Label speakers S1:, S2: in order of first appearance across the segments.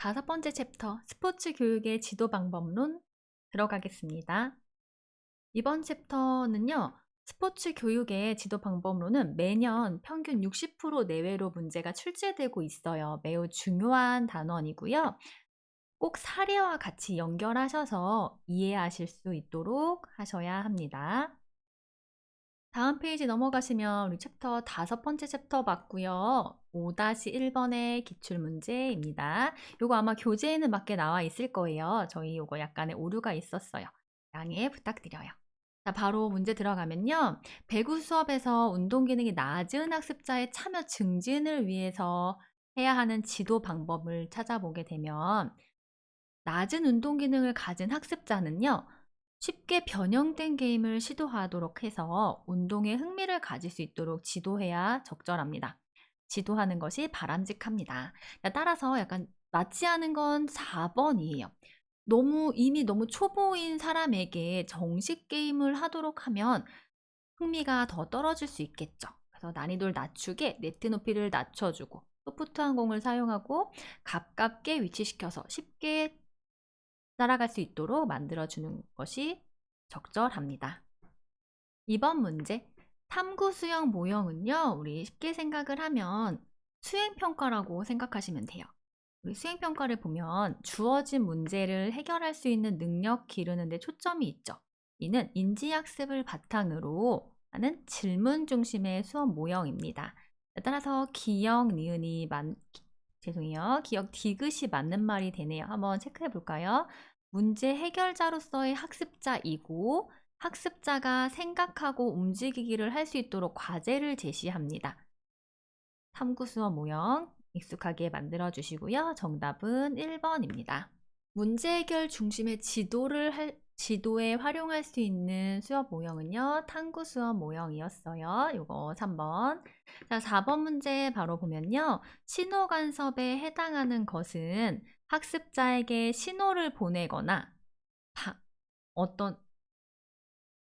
S1: 5번째 챕터 스포츠 교육의 지도 방법론 들어가겠습니다. 이번 챕터는요. 스포츠 교육의 지도 방법론은 매년 평균 60% 내외로 문제가 출제되고 있어요. 매우 중요한 단원이고요. 꼭 사례와 같이 연결하셔서 이해하실 수 있도록 하셔야 합니다. 다음 페이지 넘어가시면 우리 챕터 5번째 챕터 맞고요. 5-1번의 기출문제입니다. 요거 아마 교재에는 맞게 나와 있을 거예요. 저희 요거 약간의 오류가 있었어요. 양해 부탁드려요. 자, 바로 문제 들어가면요. 배구 수업에서 운동 기능이 낮은 학습자의 참여 증진을 위해서 해야 하는 지도 방법을 찾아보게 되면 낮은 운동 기능을 가진 학습자는요. 쉽게 변형된 게임을 시도하도록 해서 운동에 흥미를 가질 수 있도록 지도해야 적절합니다. 지도하는 것이 바람직합니다. 따라서 약간 맞지 않은 건 4번이에요. 이미 너무 초보인 사람에게 정식 게임을 하도록 하면 흥미가 더 떨어질 수 있겠죠. 그래서 난이도를 낮추게 네트 높이를 낮춰주고 소프트한 공을 사용하고 가깝게 위치시켜서 쉽게 따라갈 수 있도록 만들어주는 것이 적절합니다. 2번 문제. 탐구 수영 모형은요. 우리 쉽게 생각을 하면 수행평가라고 생각하시면 돼요. 우리 수행평가를 보면 주어진 문제를 해결할 수 있는 능력 기르는 데 초점이 있죠. 이는 인지학습을 바탕으로 하는 질문 중심의 수업 모형입니다. 따라서 기역, 니은이 기역, 디귿이 맞는 말이 되네요. 한번 체크해 볼까요? 문제 해결자로서의 학습자이고 학습자가 생각하고 움직이기를 할 수 있도록 과제를 제시합니다. 탐구 수업 모형 익숙하게 만들어 주시고요. 정답은 1번입니다. 문제 해결 중심의 지도에 활용할 수 있는 수업 모형은요. 탐구 수업 모형이었어요. 요거 3번. 자, 4번 문제 바로 보면요. 신호 간섭에 해당하는 것은 학습자에게 신호를 보내거나 어떤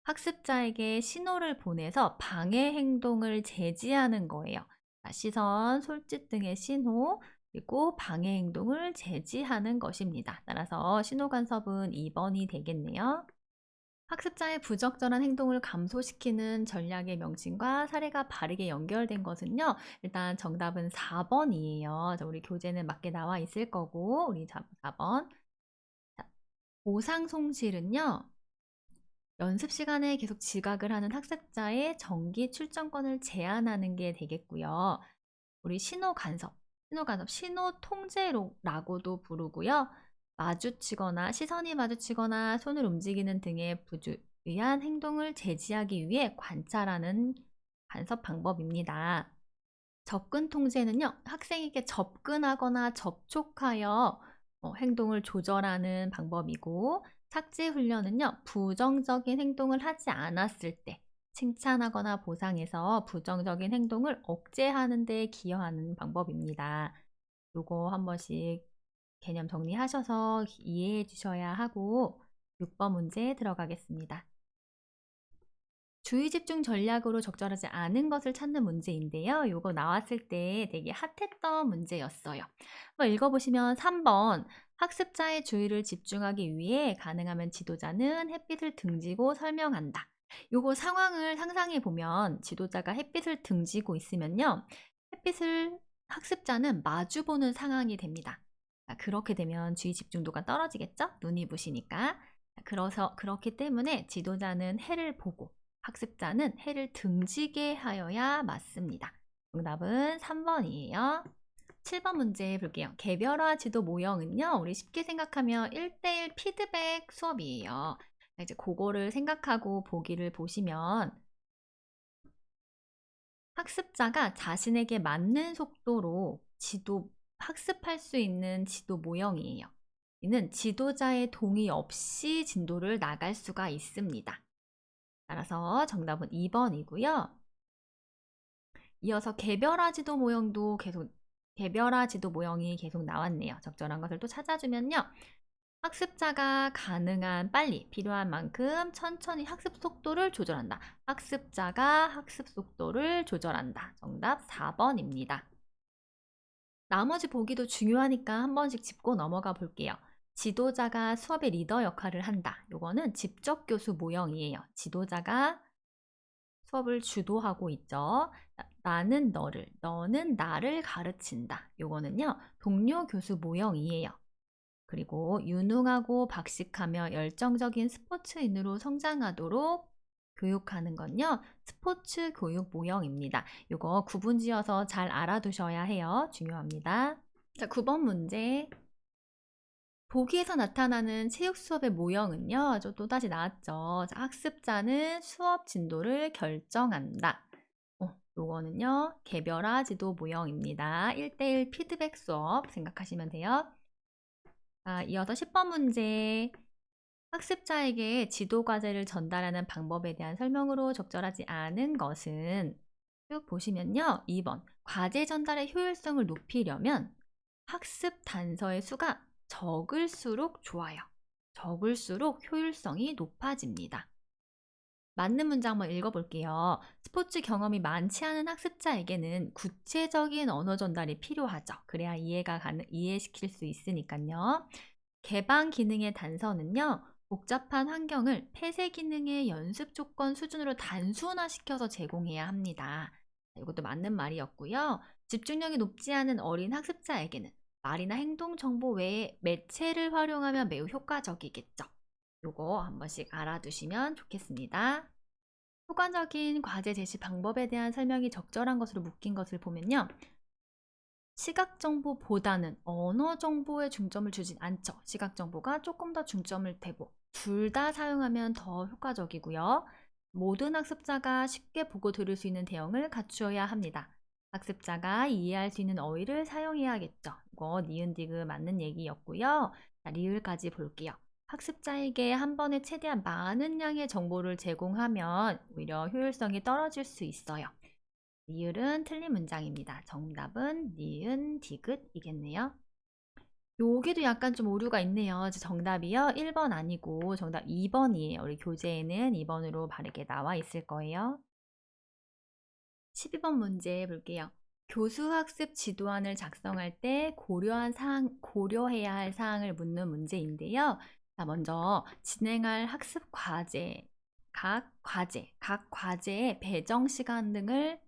S1: 학습자에게 신호를 보내서 방해 행동을 제지하는 거예요. 시선, 솔짓 등의 신호, 그리고 방해 행동을 제지하는 것입니다. 따라서 신호 간섭은 2번이 되겠네요. 학습자의 부적절한 행동을 감소시키는 전략의 명칭과 사례가 바르게 연결된 것은요. 일단 정답은 4번이에요. 우리 교재는 맞게 나와 있을 거고 우리 4번. 보상 송실은요. 연습 시간에 계속 지각을 하는 학습자의 정기 출전권을 제한하는 게 되겠고요. 우리 신호 간섭, 신호 통제라고도 부르고요. 시선이 마주치거나 손을 움직이는 등의 부주의한 행동을 제지하기 위해 관찰하는 간섭 방법입니다. 접근 통제는요, 학생에게 접근하거나 접촉하여 행동을 조절하는 방법이고, 삭제 훈련은요, 부정적인 행동을 하지 않았을 때 칭찬하거나 보상해서 부정적인 행동을 억제하는 데 기여하는 방법입니다. 요거 한 번씩 개념 정리하셔서 이해해 주셔야 하고 6번 문제 들어가겠습니다. 주의 집중 전략으로 적절하지 않은 것을 찾는 문제인데요. 요거 나왔을 때 되게 핫했던 문제였어요. 한번 읽어보시면 3번 학습자의 주의를 집중하기 위해 가능하면 지도자는 햇빛을 등지고 설명한다. 요거 상황을 상상해 보면 지도자가 햇빛을 등지고 있으면요. 학습자는 마주보는 상황이 됩니다. 그렇게 되면 주의 집중도가 떨어지겠죠? 눈이 부시니까. 그렇기 때문에 지도자는 해를 보고 학습자는 해를 등지게 하여야 맞습니다. 정답은 3번이에요. 7번 문제 볼게요. 개별화 지도 모형은요. 우리 쉽게 생각하면 1대1 피드백 수업이에요. 이제 그거를 생각하고 보기를 보시면 학습자가 자신에게 맞는 속도로 학습할 수 있는 지도 모형이에요. 이는 지도자의 동의 없이 진도를 나갈 수가 있습니다. 따라서 정답은 2번이고요. 이어서 개별화 지도 모형이 계속 나왔네요. 적절한 것을 또 찾아주면요. 학습자가 가능한 빨리 필요한 만큼 천천히 학습 속도를 조절한다. 학습자가 학습 속도를 조절한다. 정답 4번입니다. 나머지 보기도 중요하니까 한 번씩 짚고 넘어가 볼게요. 지도자가 수업의 리더 역할을 한다. 요거는 직접 교수 모형이에요. 지도자가 수업을 주도하고 있죠. 나는 너를, 너는 나를 가르친다. 요거는요, 동료 교수 모형이에요. 그리고 유능하고 박식하며 열정적인 스포츠인으로 성장하도록 교육하는 건요, 스포츠 교육 모형입니다. 요거 구분 지어서 잘 알아두셔야 해요. 중요합니다. 자, 9번 문제. 보기에서 나타나는 체육 수업의 모형은요, 또다시 나왔죠. 자, 학습자는 수업 진도를 결정한다. 요거는요, 개별화 지도 모형입니다. 1대1 피드백 수업 생각하시면 돼요. 이어서 10번 문제. 학습자에게 지도 과제를 전달하는 방법에 대한 설명으로 적절하지 않은 것은 쭉 보시면요. 2번. 과제 전달의 효율성을 높이려면 학습 단서의 수가 적을수록 좋아요. 적을수록 효율성이 높아집니다. 맞는 문장 한번 읽어볼게요. 스포츠 경험이 많지 않은 학습자에게는 구체적인 언어 전달이 필요하죠. 그래야 이해시킬 수 있으니까요. 개방 기능의 단서는요, 복잡한 환경을 폐쇄 기능의 연습 조건 수준으로 단순화시켜서 제공해야 합니다. 이것도 맞는 말이었고요. 집중력이 높지 않은 어린 학습자에게는 말이나 행동 정보 외에 매체를 활용하면 매우 효과적이겠죠. 요거 한 번씩 알아두시면 좋겠습니다. 효과적인 과제 제시 방법에 대한 설명이 적절한 것으로 묶인 것을 보면요. 시각 정보보다는 언어 정보에 중점을 주진 않죠. 시각 정보가 조금 더 중점을 대고 둘 다 사용하면 더 효과적이고요. 모든 학습자가 쉽게 보고 들을 수 있는 대응을 갖추어야 합니다. 학습자가 이해할 수 있는 어휘를 사용해야겠죠. 이거 니은 디귿 맞는 얘기였고요. 자, 리을까지 볼게요. 학습자에게 한 번에 최대한 많은 양의 정보를 제공하면 오히려 효율성이 떨어질 수 있어요. 리을은 틀린 문장입니다. 정답은 니은 디귿이겠네요. 여기도 약간 좀 오류가 있네요. 정답이요. 1번 아니고 정답 2번이에요. 우리 교재에는 2번으로 바르게 나와 있을 거예요. 12번 문제 볼게요. 교수 학습 지도안을 작성할 때 고려해야 할 사항을 묻는 문제인데요. 자, 먼저 진행할 학습 각 과제의 배정 시간 등을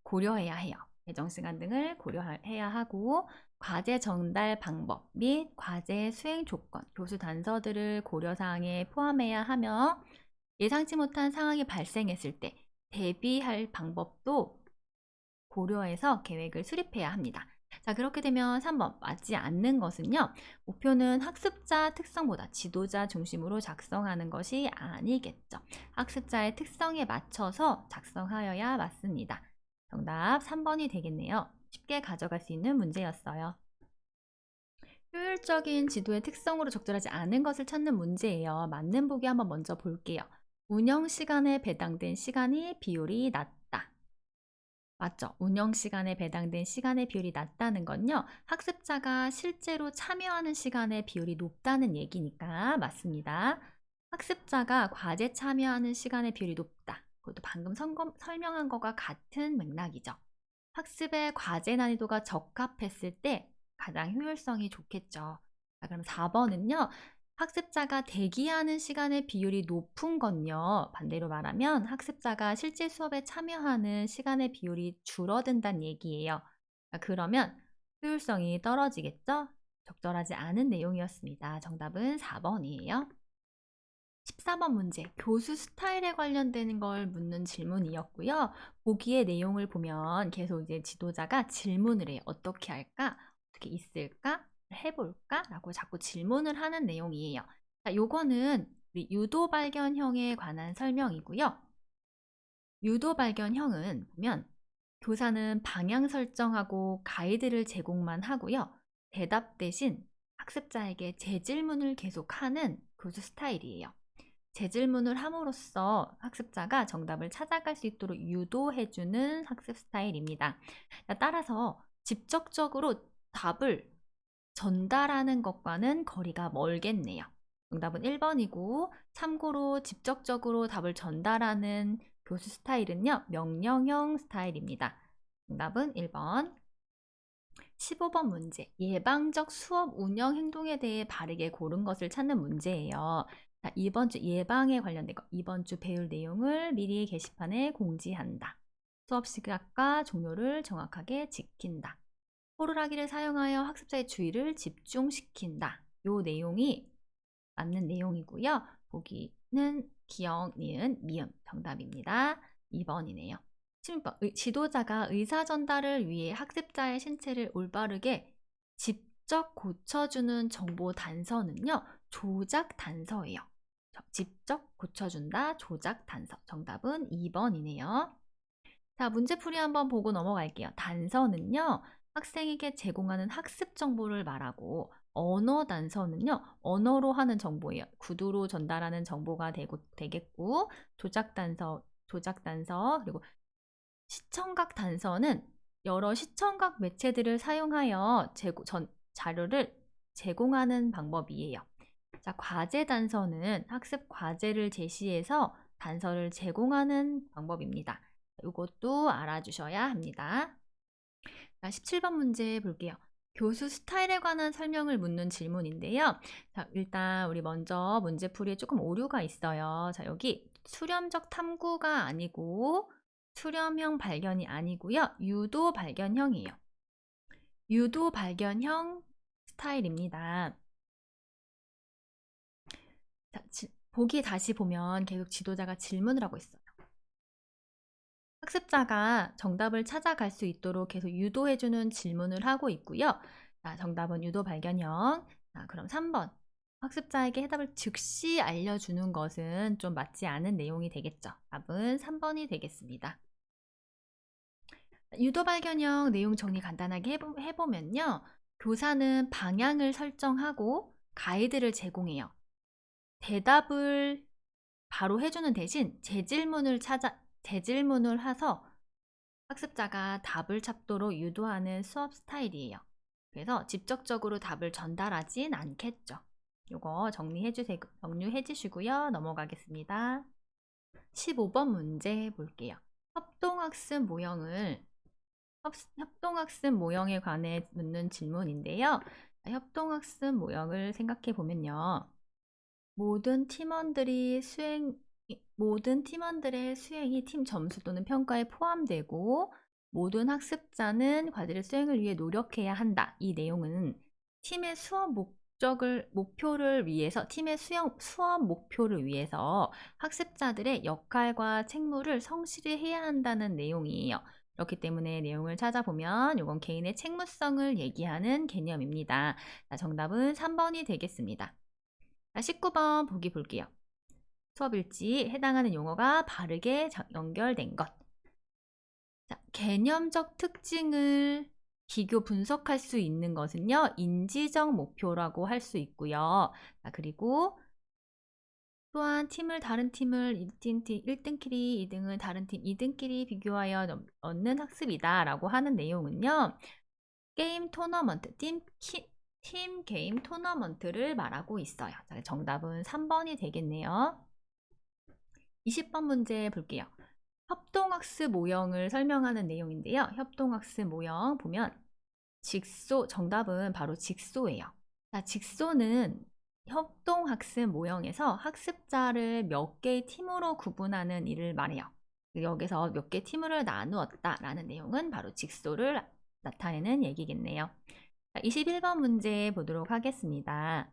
S1: 고려해야 해요. 배정 시간 등을 고려해야 하고 과제 전달 방법 및 과제 수행 조건, 교수 단서들을 고려사항에 포함해야 하며 예상치 못한 상황이 발생했을 때 대비할 방법도 고려해서 계획을 수립해야 합니다. 자, 그렇게 되면 3번 맞지 않는 것은요. 목표는 학습자 특성보다 지도자 중심으로 작성하는 것이 아니겠죠. 학습자의 특성에 맞춰서 작성하여야 맞습니다. 정답 3번이 되겠네요. 쉽게 가져갈 수 있는 문제였어요. 효율적인 지도의 특성으로 적절하지 않은 것을 찾는 문제예요. 맞는 보기 한번 먼저 볼게요. 운영 시간에 배당된 시간이 비율이 낮다. 맞죠? 운영 시간에 배당된 시간의 비율이 낮다는 건요. 학습자가 실제로 참여하는 시간의 비율이 높다는 얘기니까 맞습니다. 학습자가 과제 참여하는 시간의 비율이 높다. 그것도 방금 설명한 것과 같은 맥락이죠. 학습의 과제 난이도가 적합했을 때 가장 효율성이 좋겠죠. 자, 그럼 4번은요. 학습자가 대기하는 시간의 비율이 높은 건요. 반대로 말하면 학습자가 실제 수업에 참여하는 시간의 비율이 줄어든다는 얘기예요. 그러면 효율성이 떨어지겠죠? 적절하지 않은 내용이었습니다. 정답은 4번이에요. 14번 문제, 교수 스타일에 관련되는 걸 묻는 질문이었고요. 보기의 내용을 보면 계속 이제 지도자가 질문을 해요. 어떻게 할까? 어떻게 있을까? 해볼까? 라고 자꾸 질문을 하는 내용이에요. 자, 요거는 우리 유도 발견형에 관한 설명이고요. 유도 발견형은 보면 교사는 방향 설정하고 가이드를 제공만 하고요. 대답 대신 학습자에게 재질문을 계속하는 교수 스타일이에요. 재질문을 함으로써 학습자가 정답을 찾아갈 수 있도록 유도해주는 학습 스타일입니다. 따라서 직접적으로 답을 전달하는 것과는 거리가 멀겠네요. 정답은 1번이고 참고로 직접적으로 답을 전달하는 교수 스타일은요. 명령형 스타일입니다. 정답은 1번. 15번 문제. 예방적 수업 운영 행동에 대해 바르게 고른 것을 찾는 문제예요. 자, 이번 주 예방에 관련된 거. 이번 주 배울 내용을 미리 게시판에 공지한다. 수업 시각과 종료를 정확하게 지킨다. 호루라기를 사용하여 학습자의 주의를 집중시킨다. 요 내용이 맞는 내용이고요. 보기는 기억, 니은, 미음 정답입니다. 2번이네요. 16번. 지도자가 의사 전달을 위해 학습자의 신체를 올바르게 직접 고쳐주는 정보 단서는요. 조작 단서예요. 직접 고쳐준다. 조작 단서. 정답은 2번이네요. 자, 문제풀이 한번 보고 넘어갈게요. 단서는요. 학생에게 제공하는 학습 정보를 말하고 언어 단서는요. 언어로 하는 정보예요. 구두로 전달하는 정보가 되겠고 조작 단서 그리고 시청각 단서는 여러 시청각 매체들을 사용하여 자료를 제공하는 방법이에요. 자, 과제 단서는 학습 과제를 제시해서 단서를 제공하는 방법입니다. 이것도 알아주셔야 합니다. 자, 17번 문제 볼게요. 교수 스타일에 관한 설명을 묻는 질문인데요. 자, 일단 우리 먼저 문제풀이에 조금 오류가 있어요. 자, 여기 수렴적 탐구가 아니고 수렴형 발견이 아니고요. 유도 발견형이에요. 유도 발견형 스타일입니다. 자, 보기 다시 보면 계속 지도자가 질문을 하고 있어요. 학습자가 정답을 찾아갈 수 있도록 계속 유도해주는 질문을 하고 있고요. 자, 정답은 유도 발견형. 자, 그럼 3번. 학습자에게 해답을 즉시 알려주는 것은 좀 맞지 않은 내용이 되겠죠. 답은 3번이 되겠습니다. 유도 발견형 내용 정리 간단하게 해보면요. 교사는 방향을 설정하고 가이드를 제공해요. 대답을 바로 해주는 대신 재질문을 해서 학습자가 답을 찾도록 유도하는 수업 스타일이에요. 그래서 직접적으로 답을 전달하진 않겠죠. 요거 정리해 주시고요. 넘어가겠습니다. 15번 문제 볼게요. 협동학습 모형에 관해 묻는 질문인데요. 협동학습 모형을 생각해 보면요. 모든 팀원들의 수행이 팀 점수 또는 평가에 포함되고 모든 학습자는 과제를 수행을 위해 노력해야 한다. 이 내용은 팀의 수업 목표를 위해서 학습자들의 역할과 책무를 성실히 해야 한다는 내용이에요. 그렇기 때문에 내용을 찾아보면 이건 개인의 책무성을 얘기하는 개념입니다. 자, 정답은 3번이 되겠습니다. 자, 19번 보기 볼게요. 수업일지 해당하는 용어가 바르게 연결된 것. 자, 개념적 특징을 비교 분석할 수 있는 것은요. 인지적 목표라고 할 수 있고요. 자, 그리고 또한 다른 팀을 1등끼리 2등을 다른 팀 2등끼리 비교하여 얻는 학습이다 라고 하는 내용은요. 게임 토너먼트, 팀 게임 토너먼트를 말하고 있어요. 자, 정답은 3번이 되겠네요. 20번 문제 볼게요. 협동학습 모형을 설명하는 내용인데요. 협동학습 모형 보면 정답은 바로 직소예요. 자, 직소는 협동학습 모형에서 학습자를 몇 개의 팀으로 구분하는 일을 말해요. 여기서 몇 개 팀을 나누었다라는 내용은 바로 직소를 나타내는 얘기겠네요. 자, 21번 문제 보도록 하겠습니다.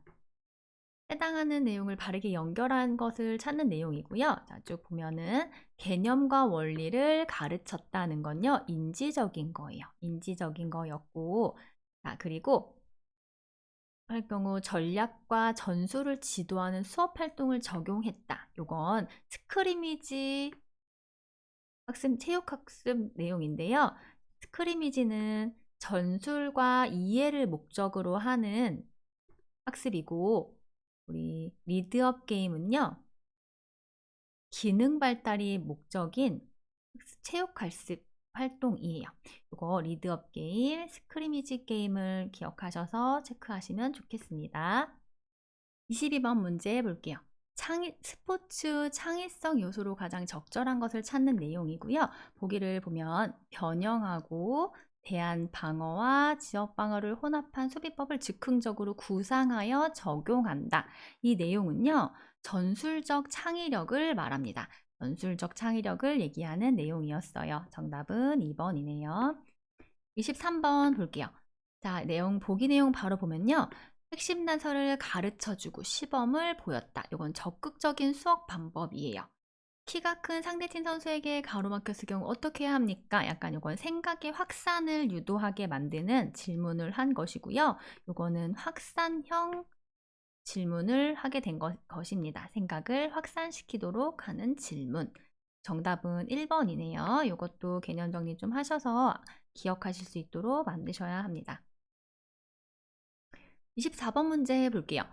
S1: 해당하는 내용을 바르게 연결한 것을 찾는 내용이고요. 자, 쭉 보면은 개념과 원리를 가르쳤다는 건요. 인지적인 거예요. 인지적인 거였고, 자, 그리고 할 경우 전략과 전술을 지도하는 수업 활동을 적용했다. 요건 스크리미지 체육학습 내용인데요. 스크리미지는 전술과 이해를 목적으로 하는 학습이고, 우리 리드업 게임은요. 기능 발달이 목적인 체육학습 활동이에요. 이거 리드업 게임, 스크리미지 게임을 기억하셔서 체크하시면 좋겠습니다. 22번 문제 볼게요. 스포츠 창의성 요소로 가장 적절한 것을 찾는 내용이고요. 보기를 보면 변형하고 대한 방어와 지역 방어를 혼합한 수비법을 즉흥적으로 구상하여 적용한다. 이 내용은요, 전술적 창의력을 말합니다. 전술적 창의력을 얘기하는 내용이었어요. 정답은 2번이네요. 23번 볼게요. 자, 보기 내용 바로 보면요. 핵심 단서를 가르쳐주고 시범을 보였다. 이건 적극적인 수업 방법이에요. 키가 큰 상대팀 선수에게 가로막혔을 경우 어떻게 해야 합니까? 약간 이건 생각의 확산을 유도하게 만드는 질문을 한 것이고요. 이거는 확산형 질문을 하게 된 것입니다. 생각을 확산시키도록 하는 질문. 정답은 1번이네요. 이것도 개념 정리 좀 하셔서 기억하실 수 있도록 만드셔야 합니다. 24번 문제 볼게요.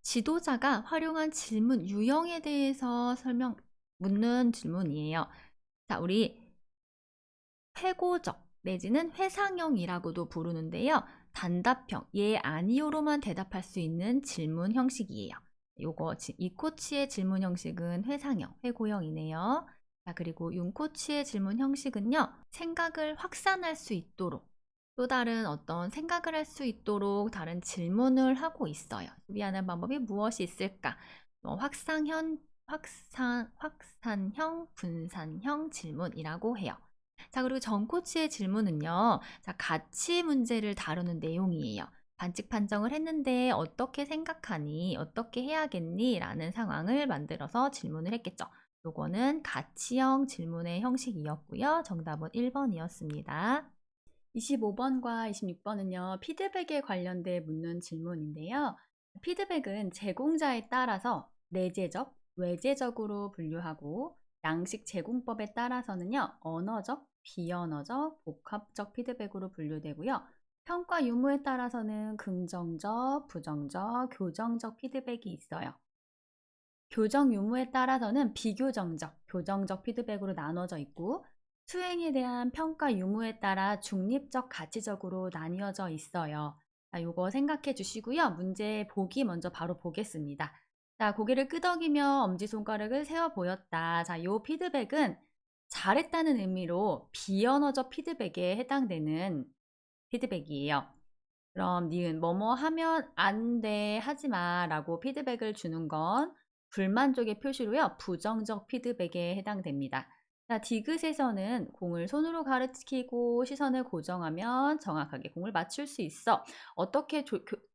S1: 지도자가 활용한 질문 유형에 대해서 묻는 질문이에요. 자, 우리 회고적 내지는 회상형이라고도 부르는데요. 단답형, 예, 아니요로만 대답할 수 있는 질문 형식이에요. 이 코치의 질문 형식은 회상형, 회고형이네요. 자, 그리고 윤 코치의 질문 형식은요. 생각을 확산할 수 있도록 또 다른 어떤 생각을 할 수 있도록 다른 질문을 하고 있어요. 준비하는 방법이 무엇이 있을까? 확산형, 분산형 질문이라고 해요. 자, 그리고 전 코치의 질문은요. 자, 가치 문제를 다루는 내용이에요. 반칙 판정을 했는데 어떻게 생각하니? 어떻게 해야겠니? 라는 상황을 만들어서 질문을 했겠죠. 요거는 가치형 질문의 형식이었고요. 정답은 1번이었습니다. 25번과 26번은요. 피드백에 관련돼 묻는 질문인데요. 피드백은 제공자에 따라서 내재적, 외재적으로 분류하고 양식 제공법에 따라서는요. 언어적, 비언어적, 복합적 피드백으로 분류되고요. 평가 유무에 따라서는 긍정적, 부정적, 교정적 피드백이 있어요. 교정 유무에 따라서는 비교정적, 교정적 피드백으로 나눠져 있고 수행에 대한 평가 유무에 따라 중립적, 가치적으로 나뉘어져 있어요. 자, 요거 생각해 주시고요. 문제 보기 먼저 바로 보겠습니다. 자, 고개를 끄덕이며 엄지손가락을 세워 보였다. 자, 요 피드백은 잘했다는 의미로 비언어적 피드백에 해당되는 피드백이에요. 그럼 니은 뭐뭐 하면 안 돼, 하지 마 라고 피드백을 주는 건 불만족의 표시로요. 부정적 피드백에 해당됩니다. 자, 디귿에서는 공을 손으로 가리키고 시선을 고정하면 정확하게 공을 맞출 수 있어. 어떻게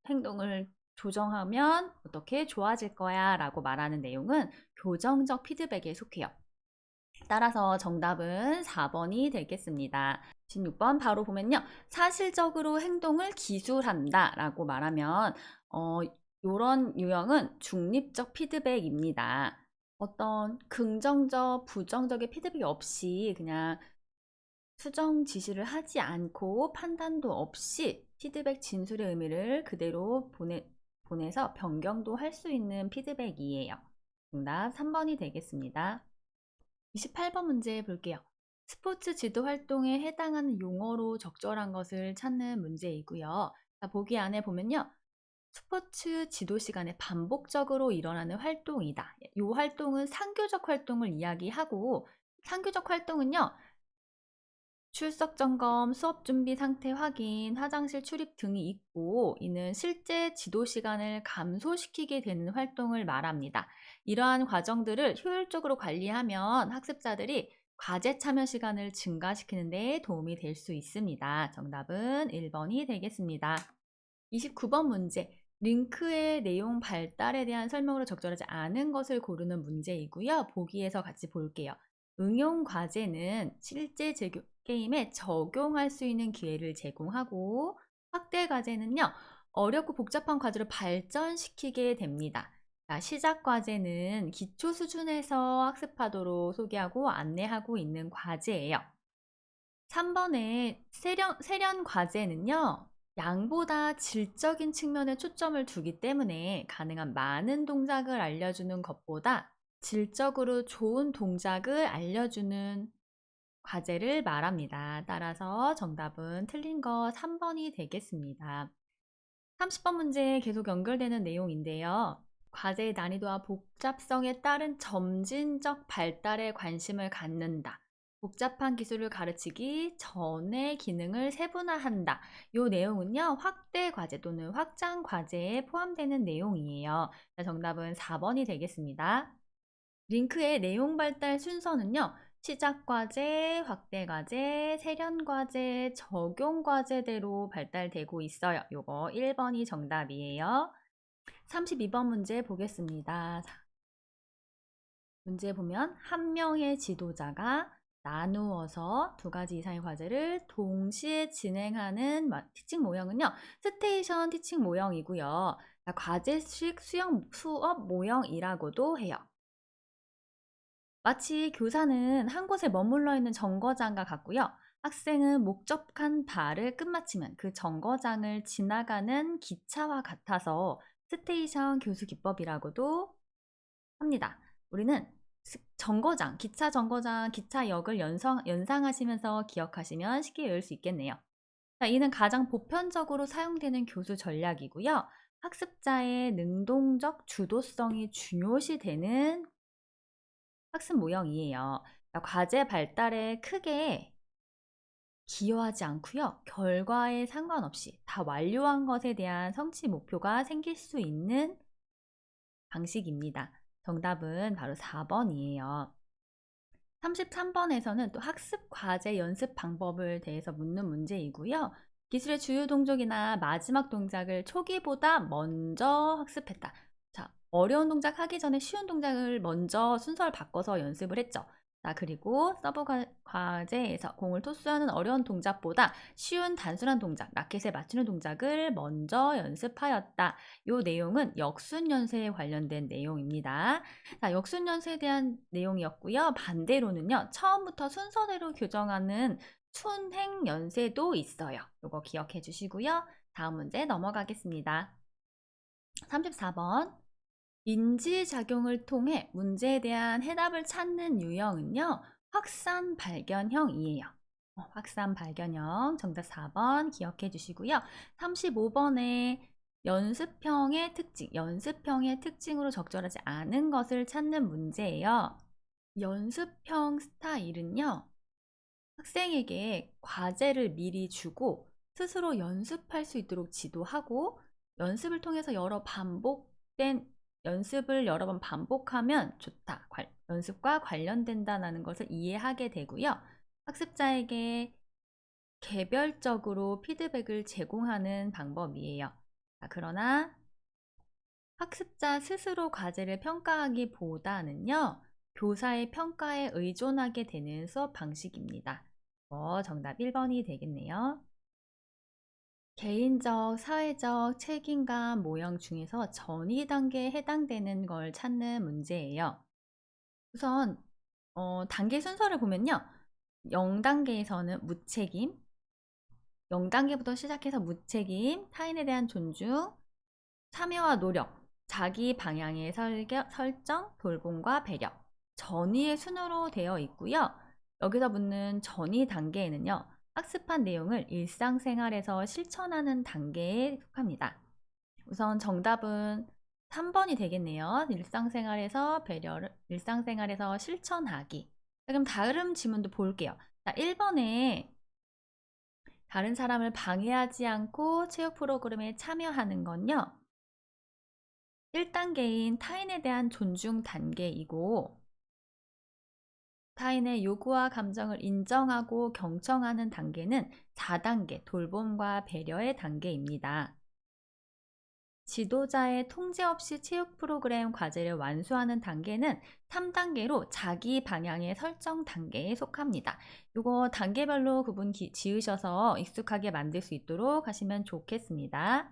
S1: 행동을 조정하면 어떻게 좋아질 거야 라고 말하는 내용은 교정적 피드백에 속해요. 따라서 정답은 4번이 되겠습니다. 16번 바로 보면요. 사실적으로 행동을 기술한다 라고 말하면 이런 유형은 중립적 피드백입니다. 어떤 긍정적, 부정적인 피드백이 없이 그냥 수정 지시를 하지 않고 판단도 없이 피드백 진술의 의미를 그대로 보내서 변경도 할 수 있는 피드백이에요. 정답 3번이 되겠습니다. 28번 문제 볼게요. 스포츠 지도 활동에 해당하는 용어로 적절한 것을 찾는 문제이고요. 자, 보기 안에 보면요. 스포츠 지도 시간에 반복적으로 일어나는 활동이다. 이 활동은 상교적 활동을 이야기하고 상교적 활동은요. 출석 점검, 수업 준비 상태 확인, 화장실 출입 등이 있고 이는 실제 지도 시간을 감소시키게 되는 활동을 말합니다. 이러한 과정들을 효율적으로 관리하면 학습자들이 과제 참여 시간을 증가시키는 데 도움이 될 수 있습니다. 정답은 1번이 되겠습니다. 29번 문제. 링크의 내용 발달에 대한 설명으로 적절하지 않은 것을 고르는 문제이고요. 보기에서 같이 볼게요. 응용 과제는 실제 게임에 적용할 수 있는 기회를 제공하고 확대 과제는요. 어렵고 복잡한 과제를 발전시키게 됩니다. 자, 시작 과제는 기초 수준에서 학습하도록 소개하고 안내하고 있는 과제예요. 3번의 세련 과제는요. 양보다 질적인 측면에 초점을 두기 때문에 가능한 많은 동작을 알려주는 것보다 질적으로 좋은 동작을 알려주는 과제를 말합니다. 따라서 정답은 틀린 거 3번이 되겠습니다. 30번 문제에 계속 연결되는 내용인데요. 과제의 난이도와 복잡성에 따른 점진적 발달에 관심을 갖는다. 복잡한 기술을 가르치기 전에 기능을 세분화한다. 이 내용은요, 확대 과제 또는 확장 과제에 포함되는 내용이에요. 자, 정답은 4번이 되겠습니다. 링크의 내용 발달 순서는요, 시작 과제, 확대 과제, 세련 과제, 적용 과제대로 발달되고 있어요. 요거 1번이 정답이에요. 32번 문제 보겠습니다. 문제 보면 한 명의 지도자가 나누어서 두 가지 이상의 과제를 동시에 진행하는 티칭 모형은요, 스테이션 티칭 모형이고요. 과제식 수업 모형이라고도 해요. 마치 교사는 한 곳에 머물러 있는 정거장과 같고요. 학생은 목적한 바를 끝마치면 그 정거장을 지나가는 기차와 같아서 스테이션 교수 기법이라고도 합니다. 우리는 정거장, 기차 정거장, 기차역을 연상하시면서 기억하시면 쉽게 외울 수 있겠네요. 자, 이는 가장 보편적으로 사용되는 교수 전략이고요. 학습자의 능동적 주도성이 중요시되는 학습 모형이에요. 과제 발달에 크게 기여하지 않고요. 결과에 상관없이 다 완료한 것에 대한 성취 목표가 생길 수 있는 방식입니다. 정답은 바로 4번이에요. 33번에서는 또 학습 과제 연습 방법을 대해서 묻는 문제이고요. 기술의 주요 동작이나 마지막 동작을 초기보다 먼저 학습했다. 자, 어려운 동작 하기 전에 쉬운 동작을 먼저 순서를 바꿔서 연습을 했죠. 자, 그리고 서브 과제에서 공을 토스하는 어려운 동작보다 쉬운 단순한 동작, 라켓에 맞추는 동작을 먼저 연습하였다. 이 내용은 역순연세에 관련된 내용입니다. 자, 역순연세에 대한 내용이었고요. 반대로는요, 처음부터 순서대로 교정하는 춘행연세도 있어요. 이거 기억해 주시고요. 다음 문제 넘어가겠습니다. 34번. 인지작용을 통해 문제에 대한 해답을 찾는 유형은요, 확산 발견형이에요. 확산 발견형 정답 4번 기억해 주시고요. 35번에 연습형의 특징으로 적절하지 않은 것을 찾는 문제예요. 연습형 스타일은요, 학생에게 과제를 미리 주고 스스로 연습할 수 있도록 지도하고 연습을 통해서 연습을 여러 번 반복하면 좋다. 연습과 관련된다는 것을 이해하게 되고요. 학습자에게 개별적으로 피드백을 제공하는 방법이에요. 그러나 학습자 스스로 과제를 평가하기보다는요, 교사의 평가에 의존하게 되는 수업 방식입니다. 정답 1번이 되겠네요. 개인적, 사회적 책임감 모형 중에서 전이 단계에 해당되는 걸 찾는 문제예요. 우선 단계 순서를 보면요. 0단계에서는 무책임, 0단계부터 시작해서 무책임, 타인에 대한 존중, 참여와 노력, 자기 방향의 설정, 돌봄과 배려, 전이의 순으로 되어 있고요. 여기서 묻는 전이 단계에는요, 학습한 내용을 일상생활에서 실천하는 단계에 속합니다. 우선 정답은 3번이 되겠네요. 일상생활에서 실천하기. 그럼 다른 지문도 볼게요. 자, 1번에 다른 사람을 방해하지 않고 체육 프로그램에 참여하는 건요, 1단계인 타인에 대한 존중 단계이고, 타인의 요구와 감정을 인정하고 경청하는 단계는 4단계 돌봄과 배려의 단계입니다. 지도자의 통제 없이 체육 프로그램 과제를 완수하는 단계는 3단계로 자기 방향의 설정 단계에 속합니다. 이거 단계별로 구분 지으셔서 익숙하게 만들 수 있도록 하시면 좋겠습니다.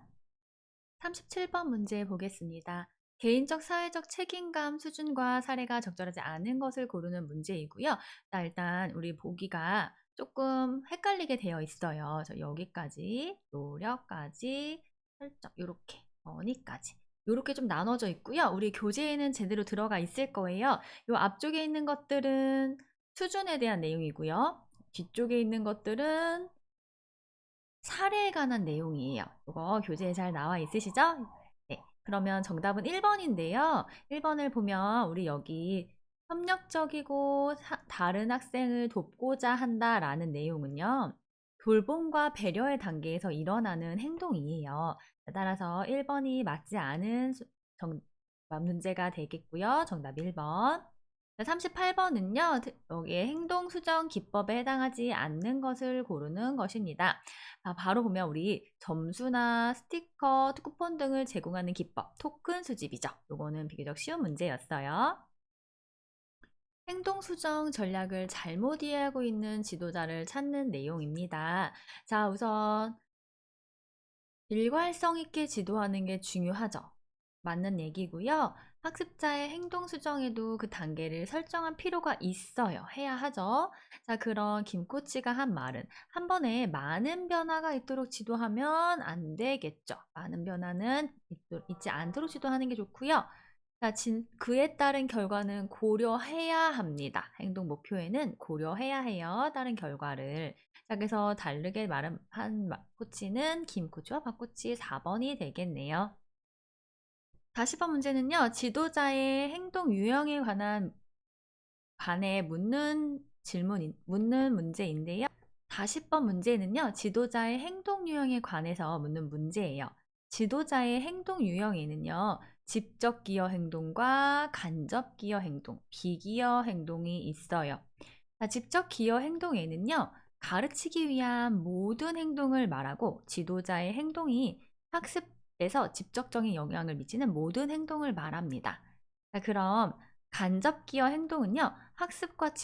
S1: 37번 문제 보겠습니다. 개인적 사회적 책임감 수준과 사례가 적절하지 않은 것을 고르는 문제이고요. 자, 일단 우리 보기가 조금 헷갈리게 되어 있어요. 여기까지, 노력까지, 설정, 이렇게, 어니까지. 이렇게 좀 나눠져 있고요. 우리 교재에는 제대로 들어가 있을 거예요. 요 앞쪽에 있는 것들은 수준에 대한 내용이고요. 뒤쪽에 있는 것들은 사례에 관한 내용이에요. 이거 교재에 잘 나와 있으시죠? 네, 그러면 정답은 1번인데요. 1번을 보면 우리 여기 협력적이고 다른 학생을 돕고자 한다라는 내용은요. 돌봄과 배려의 단계에서 일어나는 행동이에요. 따라서 1번이 맞지 않은 정답 문제가 되겠고요. 정답 1번. 38번은요. 여기에 행동 수정 기법에 해당하지 않는 것을 고르는 것입니다. 바로 보면 우리 점수나 스티커, 쿠폰 등을 제공하는 기법, 토큰 수집이죠. 요거는 비교적 쉬운 문제였어요. 행동 수정 전략을 잘못 이해하고 있는 지도자를 찾는 내용입니다. 자, 우선 일관성 있게 지도하는 게 중요하죠. 맞는 얘기고요. 학습자의 행동 수정에도 그 단계를 설정한 필요가 있어요. 해야 하죠. 자, 그런 김 코치가 한 말은 한 번에 많은 변화가 있도록 지도하면 안 되겠죠. 많은 변화는 있지 않도록 지도하는 게 좋고요. 자, 그에 따른 결과는 고려해야 합니다. 행동 목표에는 고려해야 해요. 다른 결과를. 자, 그래서 다르게 말한 코치는 김 코치와 박 코치 4번이 되겠네요. 40번 문제는요. 지도자의 행동 유형에 관해 묻는 문제인데요. 40번 문제는요. 지도자의 행동 유형에 관해서 묻는 문제예요. 지도자의 행동 유형에는요. 직접 기여 행동과 간접 기여 행동, 비기여 행동이 있어요. 자, 직접 기여 행동에는요. 가르치기 위한 모든 행동을 말하고 지도자의 행동이 학습에서 직접적인 영향을 미치는 모든 행동을 말합니다. 자, 그럼 간접 기여 행동은요. 학습과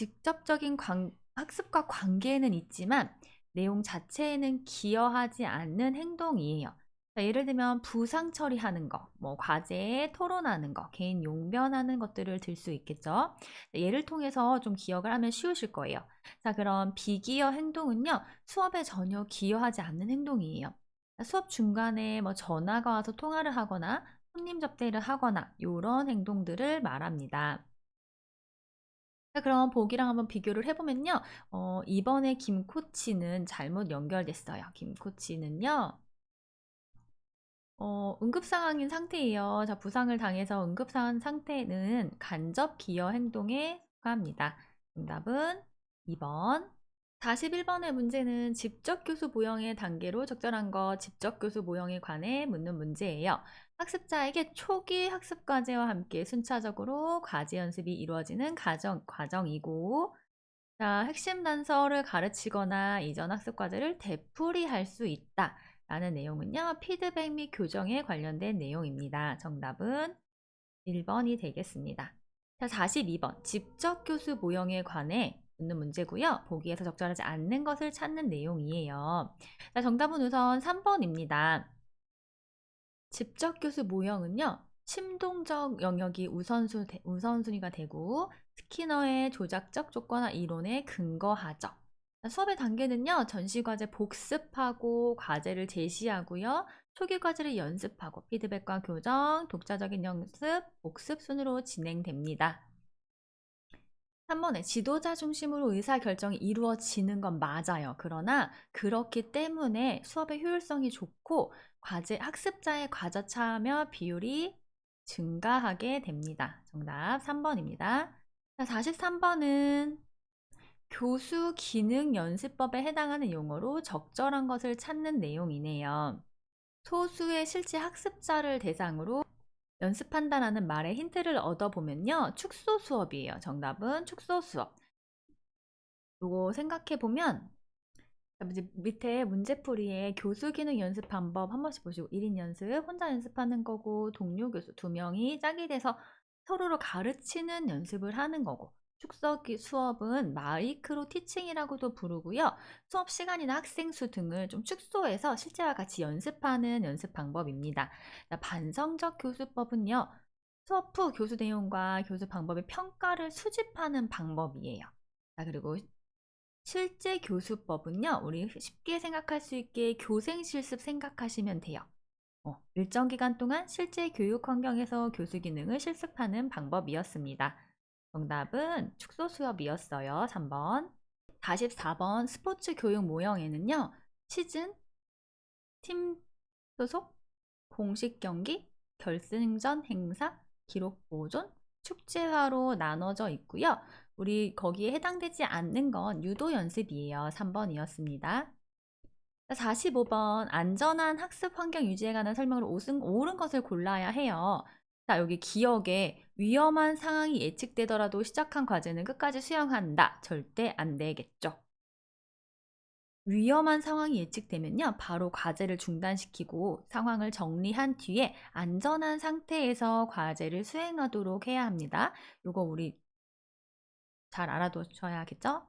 S1: 관계는 있지만 내용 자체에는 기여하지 않는 행동이에요. 자, 예를 들면 부상 처리하는 거, 뭐 과제에 토론하는 거, 개인 용변하는 것들을 들 수 있겠죠. 예를 통해서 좀 기억을 하면 쉬우실 거예요. 자, 그럼 비기여 행동은요. 수업에 전혀 기여하지 않는 행동이에요. 수업 중간에 뭐 전화가 와서 통화를 하거나 손님 접대를 하거나 이런 행동들을 말합니다. 자, 그럼 보기랑 한번 비교를 해보면요. 이번에 김 코치는 잘못 연결됐어요. 김 코치는요. 응급상황인 상태예요. 자, 부상을 당해서 응급상황 상태는 간접 기여 행동에 속합니다. 정답은 2번. 41번의 문제는 직접 교수 모형의 단계로 적절한 것, 직접 교수 모형에 관해 묻는 문제예요. 학습자에게 초기 학습 과제와 함께 순차적으로 과제 연습이 이루어지는 과정이고, 자, 핵심 단서를 가르치거나 이전 학습 과제를 되풀이할 수 있다. 라는 내용은요, 피드백 및 교정에 관련된 내용입니다. 정답은 1번이 되겠습니다. 자, 42번. 직접 교수 모형에 관해 묻는 문제고요. 보기에서 적절하지 않는 것을 찾는 내용이에요. 자, 정답은 우선 3번입니다. 직접 교수 모형은요. 심동적 영역이 우선순위가 되고 스키너의 조작적 조건화 이론에 근거하죠. 수업의 단계는요. 전시과제 복습하고 과제를 제시하고요. 초기 과제를 연습하고 피드백과 교정, 독자적인 연습, 복습 순으로 진행됩니다. 3번에 지도자 중심으로 의사결정이 이루어지는 건 맞아요. 그러나 그렇기 때문에 수업의 효율성이 좋고 학습자의 과제 참여 비율이 증가하게 됩니다. 정답 3번입니다. 43번은 교수 기능 연습법에 해당하는 용어로 적절한 것을 찾는 내용이네요. 소수의 실제 학습자를 대상으로 연습한다라는 말의 힌트를 얻어보면요. 축소 수업이에요. 정답은 축소 수업. 요거 생각해보면 밑에 문제풀이에 교수 기능 연습 방법 한 번씩 보시고 1인 연습, 혼자 연습하는 거고 동료 교수 2명이 짝이 돼서 서로를 가르치는 연습을 하는 거고 축소 수업은 마이크로 티칭이라고도 부르고요. 수업 시간이나 학생 수 등을 좀 축소해서 실제와 같이 연습하는 연습 방법입니다. 반성적 교수법은요. 수업 후 교수 내용과 교수 방법의 평가를 수집하는 방법이에요. 자, 그리고 실제 교수법은요. 우리 쉽게 생각할 수 있게 교생 실습 생각하시면 돼요. 일정 기간 동안 실제 교육 환경에서 교수 기능을 실습하는 방법이었습니다. 정답은 축소 수업이었어요. 3번. 44번 스포츠 교육 모형에는요. 시즌, 팀 소속, 공식 경기, 결승전 행사, 기록 보존, 축제화로 나눠져 있고요. 우리 거기에 해당되지 않는 건 유도 연습이에요. 3번이었습니다. 45번 안전한 학습 환경 유지에 관한 설명을 옳은 것을 골라야 해요. 자, 여기 기억에 위험한 상황이 예측되더라도 시작한 과제는 끝까지 수행한다. 절대 안 되겠죠. 위험한 상황이 예측되면요, 바로 과제를 중단시키고 상황을 정리한 뒤에 안전한 상태에서 과제를 수행하도록 해야 합니다. 이거 우리 잘 알아두셔야겠죠?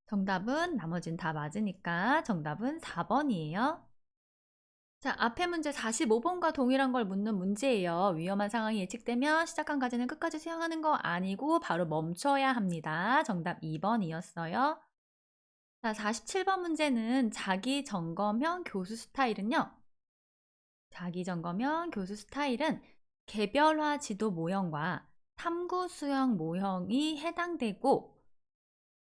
S1: 정답은 나머진 다 맞으니까 정답은 4번이에요. 자, 앞에 문제 45번과 동일한 걸 묻는 문제예요. 위험한 상황이 예측되면 시작한 과제는 끝까지 수행하는 거 아니고 바로 멈춰야 합니다. 정답 2번이었어요. 자, 47번 문제는 자기 점검형 교수 스타일은요. 자기 점검형 교수 스타일은 개별화 지도 모형과 탐구 수영 모형이 해당되고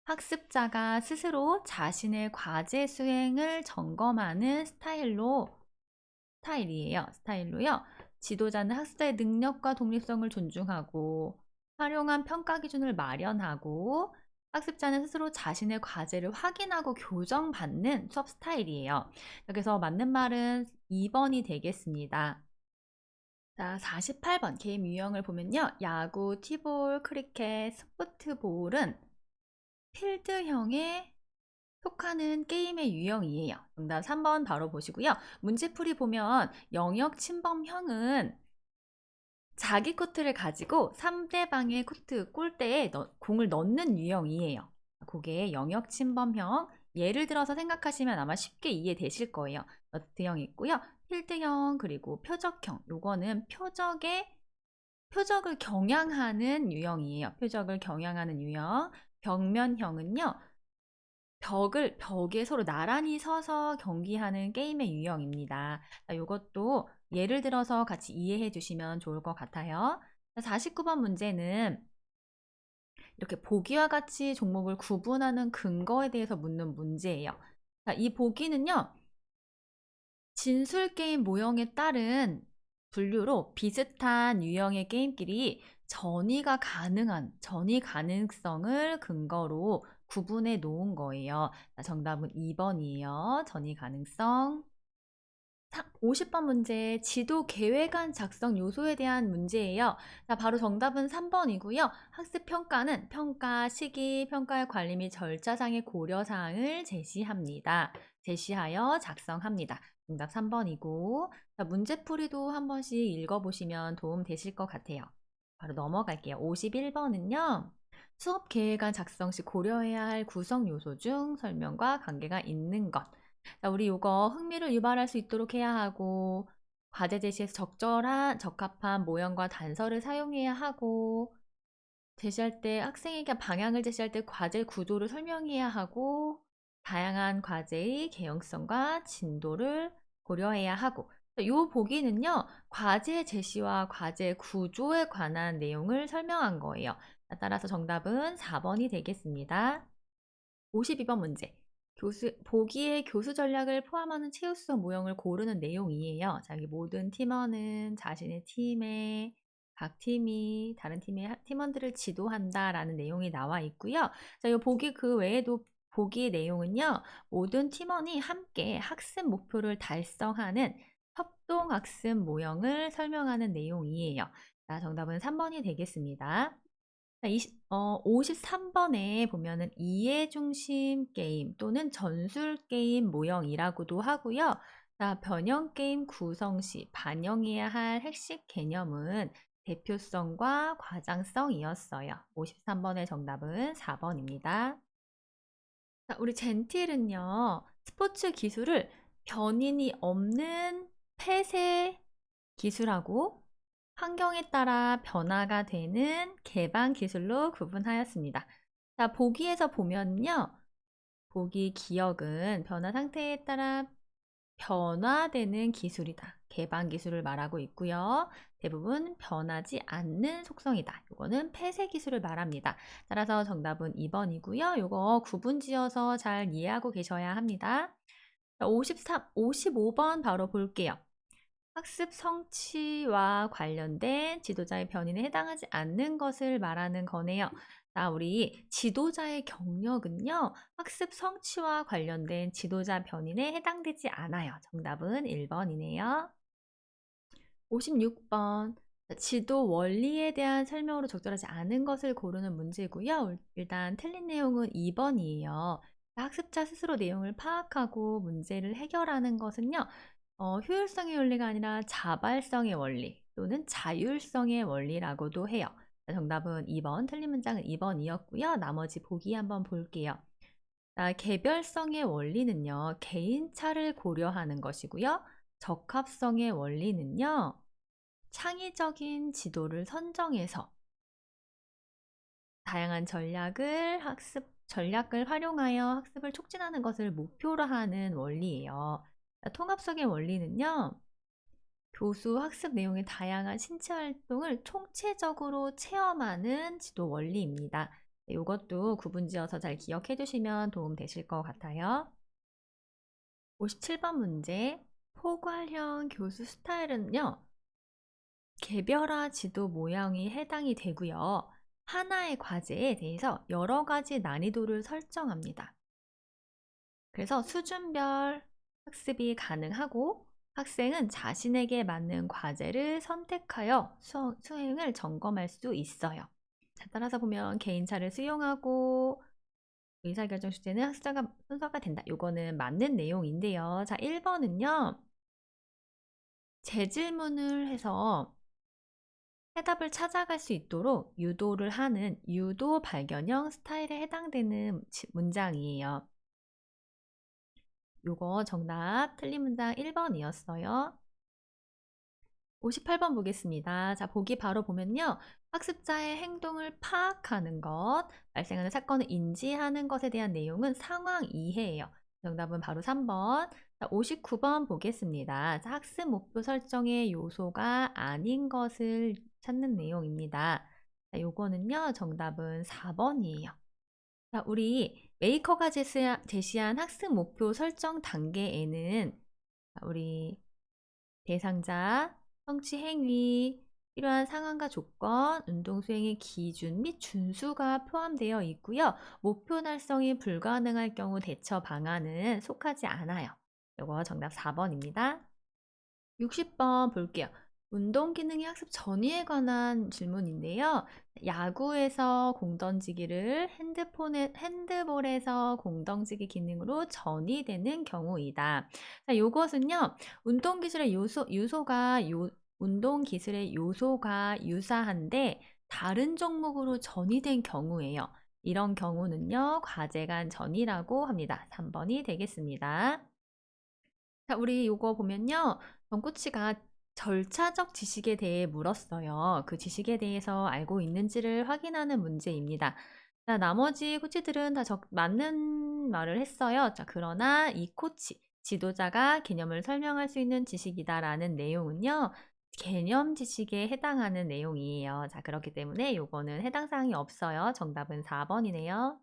S1: 학습자가 스스로 자신의 과제 수행을 점검하는 스타일로요. 지도자는 학습자의 능력과 독립성을 존중하고 활용한 평가 기준을 마련하고 학습자는 스스로 자신의 과제를 확인하고 교정받는 수업 스타일이에요. 여기서 맞는 말은 2번이 되겠습니다. 자, 48번 게임 유형을 보면요. 야구, 티볼, 크리켓, 소프트볼은 필드형에 속하는 게임의 유형이에요. 정답 3번 바로 보시고요. 문제풀이 보면 영역 침범형은 자기 코트를 가지고 상대방의 코트 골대에 공을 넣는 유형이에요. 그게 영역 침범형. 예를 들어서 생각하시면 아마 쉽게 이해되실 거예요. 너트형 있고요. 필드형 그리고 표적형. 요거는 표적을 경향하는 유형이에요. 표적을 경향하는 유형. 벽면형은요. 벽에 서로 나란히 서서 경기하는 게임의 유형입니다. 이것도 예를 들어서 같이 이해해 주시면 좋을 것 같아요. 49번 문제는 이렇게 보기와 같이 종목을 구분하는 근거에 대해서 묻는 문제예요. 자, 이 보기는요. 진술게임 모형에 따른 분류로 비슷한 유형의 게임끼리 전이 가능성을 근거로 구분해 놓은 거예요. 자, 정답은 2번이에요. 전이 가능성. 50번 문제 지도 계획안 작성 요소에 대한 문제예요. 자, 바로 정답은 3번이고요. 학습 평가는 평가 시기, 평가의 관리 및 절차상의 고려사항을 제시하여 작성합니다. 정답 3번이고, 자, 문제풀이도 한 번씩 읽어보시면 도움 되실 것 같아요. 바로 넘어갈게요. 51번은요. 수업 계획안 작성 시 고려해야 할 구성 요소 중 설명과 관계가 있는 것. 자, 우리 이거 흥미를 유발할 수 있도록 해야 하고, 과제 제시에서 적합한 모형과 단서를 사용해야 하고, 학생에게 방향을 제시할 때 과제 구도를 설명해야 하고, 다양한 과제의 개연성과 진도를 고려해야 하고, 이 보기는요, 과제 제시와 과제 구조에 관한 내용을 설명한 거예요. 따라서 정답은 4번이 되겠습니다. 52번 문제. 보기에 교수 전략을 포함하는 최우수성 모형을 고르는 내용이에요. 자, 여기 모든 팀원은 자신의 각 팀이 다른 팀의 팀원들을 지도한다라는 내용이 나와 있고요. 자, 이 보기 그 외에도 보기의 내용은요. 모든 팀원이 함께 학습 목표를 달성하는 협동학습 모형을 설명하는 내용이에요. 자, 정답은 3번이 되겠습니다. 53번에 보면은 이해중심 게임 또는 전술 게임 모형이라고도 하고요. 자, 변형 게임 구성 시 반영해야 할 핵심 개념은 대표성과 과장성이었어요. 53번의 정답은 4번입니다. 자, 우리 젠틸은요, 스포츠 기술을 변인이 없는 폐쇄 기술하고 환경에 따라 변화가 되는 개방 기술로 구분하였습니다. 자, 보기에서 보면요. 보기 기억은 변화 상태에 따라 변화되는 기술이다. 개방 기술을 말하고 있고요. 대부분 변하지 않는 속성이다. 이거는 폐쇄 기술을 말합니다. 따라서 정답은 2번이고요. 이거 구분 지어서 잘 이해하고 계셔야 합니다. 55번 바로 볼게요. 학습 성취와 관련된 지도자의 변인에 해당하지 않는 것을 말하는 거네요. 자, 우리 지도자의 경력은요, 학습 성취와 관련된 지도자 변인에 해당되지 않아요. 정답은 1번이네요. 56번. 지도 원리에 대한 설명으로 적절하지 않은 것을 고르는 문제고요. 일단 틀린 내용은 2번이에요. 학습자 스스로 내용을 파악하고 문제를 해결하는 것은요. 효율성의 원리가 아니라 자발성의 원리 또는 자율성의 원리라고도 해요. 정답은 2번, 틀린 문장은 2번이었고요. 나머지 보기 한번 볼게요. 개별성의 원리는요, 개인차를 고려하는 것이고요. 적합성의 원리는요, 창의적인 지도를 선정해서 다양한 전략을 활용하여 학습을 촉진하는 것을 목표로 하는 원리예요. 통합성의 원리는요, 교수 학습 내용의 다양한 신체 활동을 총체적으로 체험하는 지도 원리입니다. 이것도 구분지어서 잘 기억해 두시면 도움 되실 것 같아요. 57번 문제. 포괄형 교수 스타일은요, 개별화 지도 모형이 해당이 되고요. 하나의 과제에 대해서 여러 가지 난이도를 설정합니다. 그래서 수준별 학습이 가능하고 학생은 자신에게 맞는 과제를 선택하여 수행을 점검할 수 있어요. 자, 따라서 보면 개인차를 수용하고 의사결정 주제는 학습자가 순서가 된다. 요거는 맞는 내용인데요. 자, 1번은요. 재질문을 해서 해답을 찾아갈 수 있도록 유도를 하는 유도 발견형 스타일에 해당되는 문장이에요. 요거 정답 틀린 문장 1번이었어요. 58번 보겠습니다. 자, 보기 바로 보면요. 학습자의 행동을 파악하는 것, 발생하는 사건을 인지하는 것에 대한 내용은 상황 이해예요. 정답은 바로 3번. 자, 59번 보겠습니다. 자, 학습 목표 설정의 요소가 아닌 것을 찾는 내용입니다. 자, 요거는요. 정답은 4번이에요. 자, 우리 메이커가 제시한 학습 목표 설정 단계에는 우리 대상자, 성취 행위, 필요한 상황과 조건, 운동 수행의 기준 및 준수가 포함되어 있고요. 목표 달성이 불가능할 경우 대처 방안은 속하지 않아요. 이거 정답 4번입니다. 60번 볼게요. 운동 기능의 학습 전이에 관한 질문인데요. 야구에서 공 던지기를 핸드볼에서 공 던지기 기능으로 전이되는 경우이다. 자, 요것은요. 운동 기술의 운동 기술의 요소가 유사한데 다른 종목으로 전이된 경우예요. 이런 경우는요. 과제 간 전이라고 합니다. 3번이 되겠습니다. 자, 우리 요거 보면요. 정코치가 절차적 지식에 대해 물었어요. 그 지식에 대해서 알고 있는지를 확인하는 문제입니다. 자, 나머지 코치들은 다 맞는 말을 했어요. 자, 그러나 이 코치, 지도자가 개념을 설명할 수 있는 지식이다라는 내용은요. 개념 지식에 해당하는 내용이에요. 자, 그렇기 때문에 요거는 해당 사항이 없어요. 정답은 4번이네요.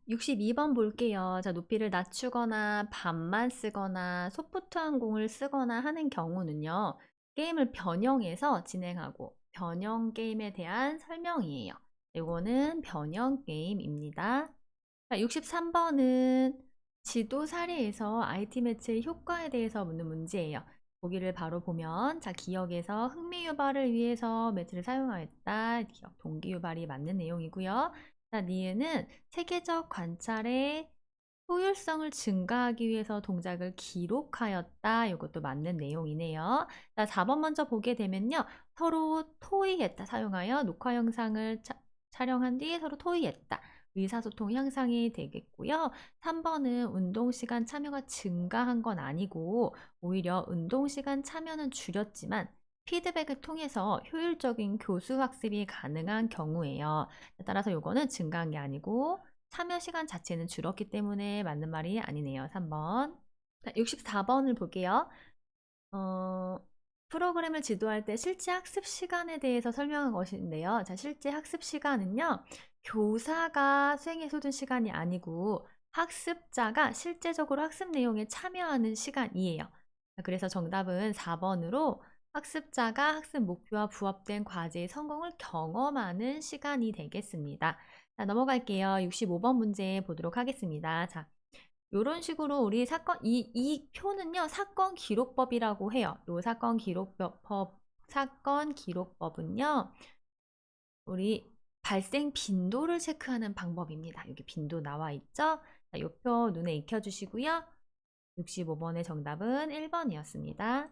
S1: 62번 볼게요. 자, 높이를 낮추거나 반만 쓰거나 소프트한 공을 쓰거나 하는 경우는요. 게임을 변형해서 진행하고 변형 게임에 대한 설명이에요. 이거는 변형 게임입니다. 자, 63번은 지도 사례에서 IT 매체의 효과에 대해서 묻는 문제예요. 보기를 바로 보면 자, 기억에서 흥미 유발을 위해서 매체를 사용하였다. 기억 동기 유발이 맞는 내용이고요. 자, 니은은 체계적 관찰의 효율성을 증가하기 위해서 동작을 기록하였다. 이것도 맞는 내용이네요. 자, 4번 먼저 보게 되면요. 서로 토의했다. 사용하여 녹화 영상을 촬영한 뒤에 서로 토의했다. 의사소통 향상이 되겠고요. 3번은 운동시간 참여가 증가한 건 아니고 오히려 운동시간 참여는 줄였지만 피드백을 통해서 효율적인 교수 학습이 가능한 경우예요. 따라서 이거는 증가한 게 아니고 참여 시간 자체는 줄었기 때문에 맞는 말이 아니네요. 3번. 64번을 볼게요. 프로그램을 지도할 때 실제 학습 시간에 대해서 설명한 것인데요. 자, 실제 학습 시간은요. 교사가 수행에 쏟은 시간이 아니고 학습자가 실제적으로 학습 내용에 참여하는 시간이에요. 그래서 정답은 4번으로 학습자가 학습 목표와 부합된 과제의 성공을 경험하는 시간이 되겠습니다. 자, 넘어갈게요. 65번 문제 보도록 하겠습니다. 자, 요런 식으로 우리 이 표는요, 사건 기록법이라고 해요. 요 사건 기록법은요, 우리 발생 빈도를 체크하는 방법입니다. 여기 빈도 나와 있죠? 자, 요 표 눈에 익혀주시고요. 65번의 정답은 1번이었습니다.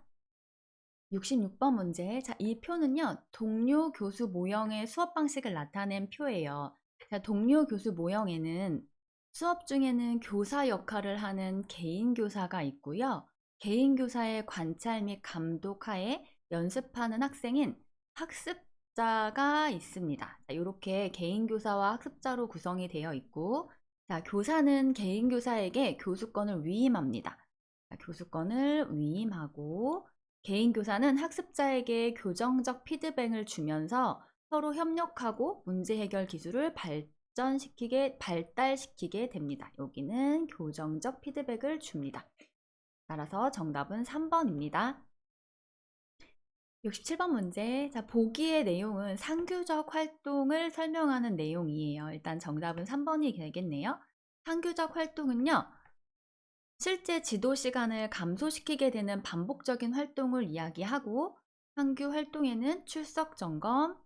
S1: 66번 문제. 자, 이 표는요, 동료 교수 모형의 수업 방식을 나타낸 표예요. 자, 동료 교수 모형에는 수업 중에는 교사 역할을 하는 개인 교사가 있고요. 개인 교사의 관찰 및 감독 하에 연습하는 학생인 학습자가 있습니다. 자, 이렇게 개인 교사와 학습자로 구성이 되어 있고, 자, 교사는 개인 교사에게 교수권을 위임합니다. 자, 교수권을 위임하고, 개인 교사는 학습자에게 교정적 피드백을 주면서 서로 협력하고 문제 해결 기술을 발달시키게 됩니다. 여기는 교정적 피드백을 줍니다. 따라서 정답은 3번입니다. 67번 문제. 자, 보기의 내용은 상규적 활동을 설명하는 내용이에요. 일단 정답은 3번이 되겠네요. 상규적 활동은요, 실제 지도 시간을 감소시키게 되는 반복적인 활동을 이야기하고, 상규 활동에는 출석 점검,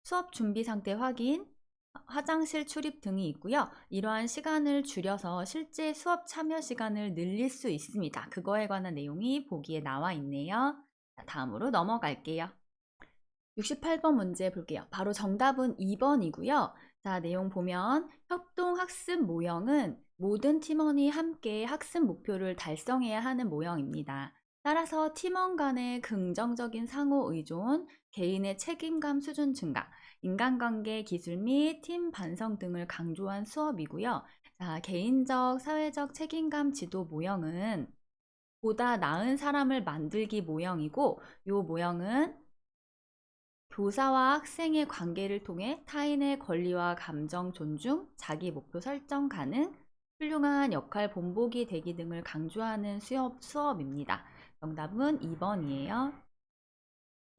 S1: 수업 준비 상태 확인, 화장실 출입 등이 있고요. 이러한 시간을 줄여서 실제 수업 참여 시간을 늘릴 수 있습니다. 그거에 관한 내용이 보기에 나와 있네요. 자, 다음으로 넘어갈게요. 68번 문제 볼게요. 바로 정답은 2번이고요. 자, 내용 보면 협동학습 모형은 모든 팀원이 함께 학습 목표를 달성해야 하는 모형입니다. 따라서 팀원 간의 긍정적인 상호 의존, 개인의 책임감 수준 증가, 인간관계 기술 및 팀 반성 등을 강조한 수업이고요. 자, 개인적, 사회적 책임감 지도 모형은 보다 나은 사람을 만들기 모형이고, 이 모형은 교사와 학생의 관계를 통해 타인의 권리와 감정 존중, 자기 목표 설정 가능, 훌륭한 역할 본보기 되기 등을 강조하는 수업입니다. 정답은 2번이에요.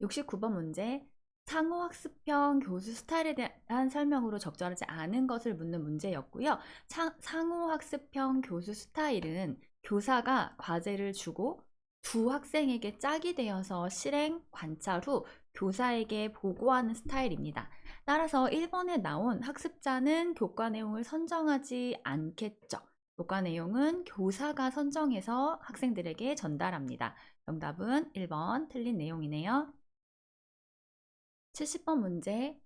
S1: 69번 문제. 상호학습형 교수 스타일에 대한 설명으로 적절하지 않은 것을 묻는 문제였고요. 상호학습형 교수 스타일은 교사가 과제를 주고 두 학생에게 짝이 되어서 실행, 관찰 후 교사에게 보고하는 스타일입니다. 따라서 1번에 나온 학습자는 교과 내용을 선정하지 않겠죠. 교과 내용은 교사가 선정해서 학생들에게 전달합니다. 정답은 1번 틀린 내용이네요. 70번 문제.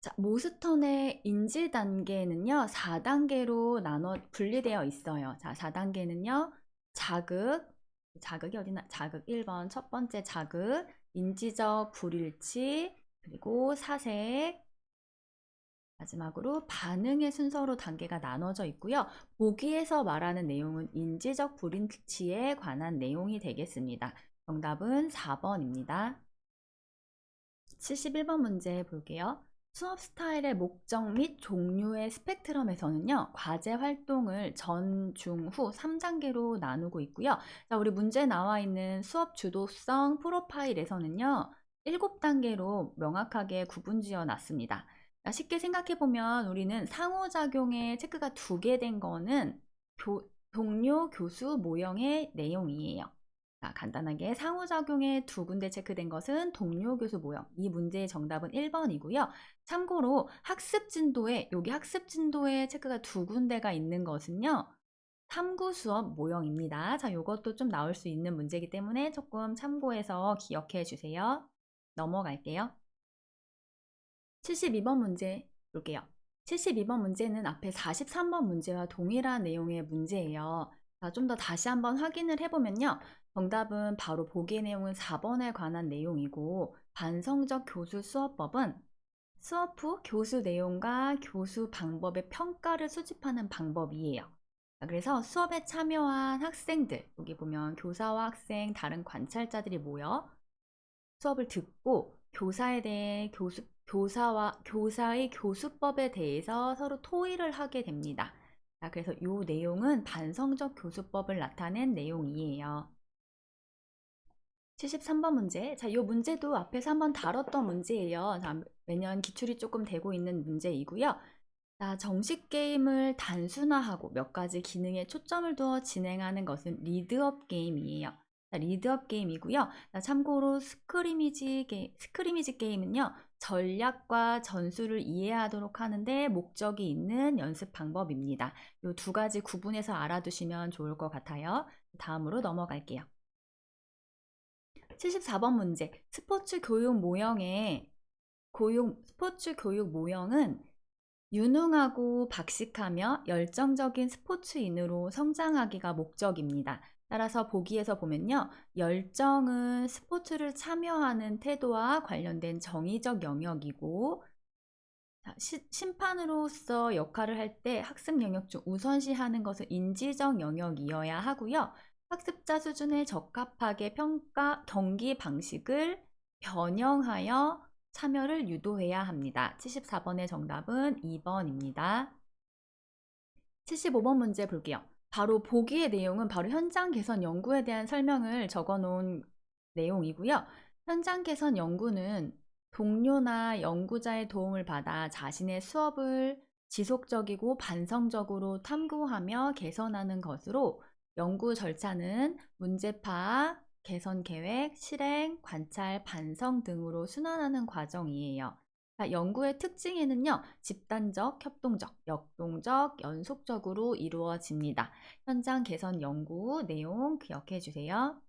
S1: 자, 모스턴의 인지 단계는요, 4단계로 분리되어 있어요. 자, 4단계는요, 자극이 어디나, 자극 1번, 첫 번째 자극, 인지적 불일치, 그리고 사색, 마지막으로 반응의 순서로 단계가 나눠져 있고요. 보기에서 말하는 내용은 인지적 불일치에 관한 내용이 되겠습니다. 정답은 4번입니다. 71번 문제 볼게요. 수업 스타일의 목적 및 종류의 스펙트럼에서는요, 과제 활동을 전, 중, 후 3단계로 나누고 있고요. 자, 우리 문제에 나와 있는 수업 주도성 프로파일에서는요, 7단계로 명확하게 구분 지어 놨습니다. 자, 쉽게 생각해 보면 우리는 상호작용에 체크가 2개 된 거는 동료 교수 모형의 내용이에요. 자, 간단하게 상호작용에 2군데 체크된 것은 동료 교수 모형. 이 문제의 정답은 1번이고요. 참고로 여기 학습 진도에 체크가 2군데가 있는 것은요, 탐구 수업 모형입니다. 자, 이것도 좀 나올 수 있는 문제이기 때문에 조금 참고해서 기억해 주세요. 넘어갈게요. 72번 문제 볼게요. 72번 문제는 앞에 43번 문제와 동일한 내용의 문제예요. 자, 좀 더 다시 한번 확인을 해보면요. 정답은 바로 보기의 내용은 4번에 관한 내용이고, 반성적 교수 수업법은 수업 후 교수 내용과 교수 방법의 평가를 수집하는 방법이에요. 자, 그래서 수업에 참여한 학생들, 여기 보면 교사와 학생, 다른 관찰자들이 모여 수업을 듣고 교사에 대해 교사의 교수법에 대해서 서로 토의를 하게 됩니다. 자, 그래서 이 내용은 반성적 교수법을 나타낸 내용이에요. 73번 문제. 자, 이 문제도 앞에서 한번 다뤘던 문제예요. 자, 매년 기출이 조금 되고 있는 문제이고요. 자, 정식 게임을 단순화하고 몇 가지 기능에 초점을 두어 진행하는 것은 리드업 게임이에요. 자, 리드업 게임이고요. 자, 참고로 스크리미지 게임은요, 전략과 전술을 이해하도록 하는데 목적이 있는 연습 방법입니다. 이 두 가지 구분해서 알아두시면 좋을 것 같아요. 다음으로 넘어갈게요. 74번 문제. 스포츠 교육 모형은 유능하고 박식하며 열정적인 스포츠인으로 성장하기가 목적입니다. 따라서 보기에서 보면요. 열정은 스포츠를 참여하는 태도와 관련된 정의적 영역이고, 심판으로서 역할을 할 때 학습 영역 중 우선시하는 것은 인지적 영역이어야 하고요. 학습자 수준에 적합하게 경기 방식을 변형하여 참여를 유도해야 합니다. 74번의 정답은 2번입니다. 75번 문제 볼게요. 바로 보기의 내용은 바로 현장 개선 연구에 대한 설명을 적어 놓은 내용이고요. 현장 개선 연구는 동료나 연구자의 도움을 받아 자신의 수업을 지속적이고 반성적으로 탐구하며 개선하는 것으로, 연구 절차는 문제 파악, 개선 계획, 실행, 관찰, 반성 등으로 순환하는 과정이에요. 연구의 특징에는요, 집단적, 협동적, 역동적, 연속적으로 이루어집니다. 현장 개선 연구 내용 기억해 주세요.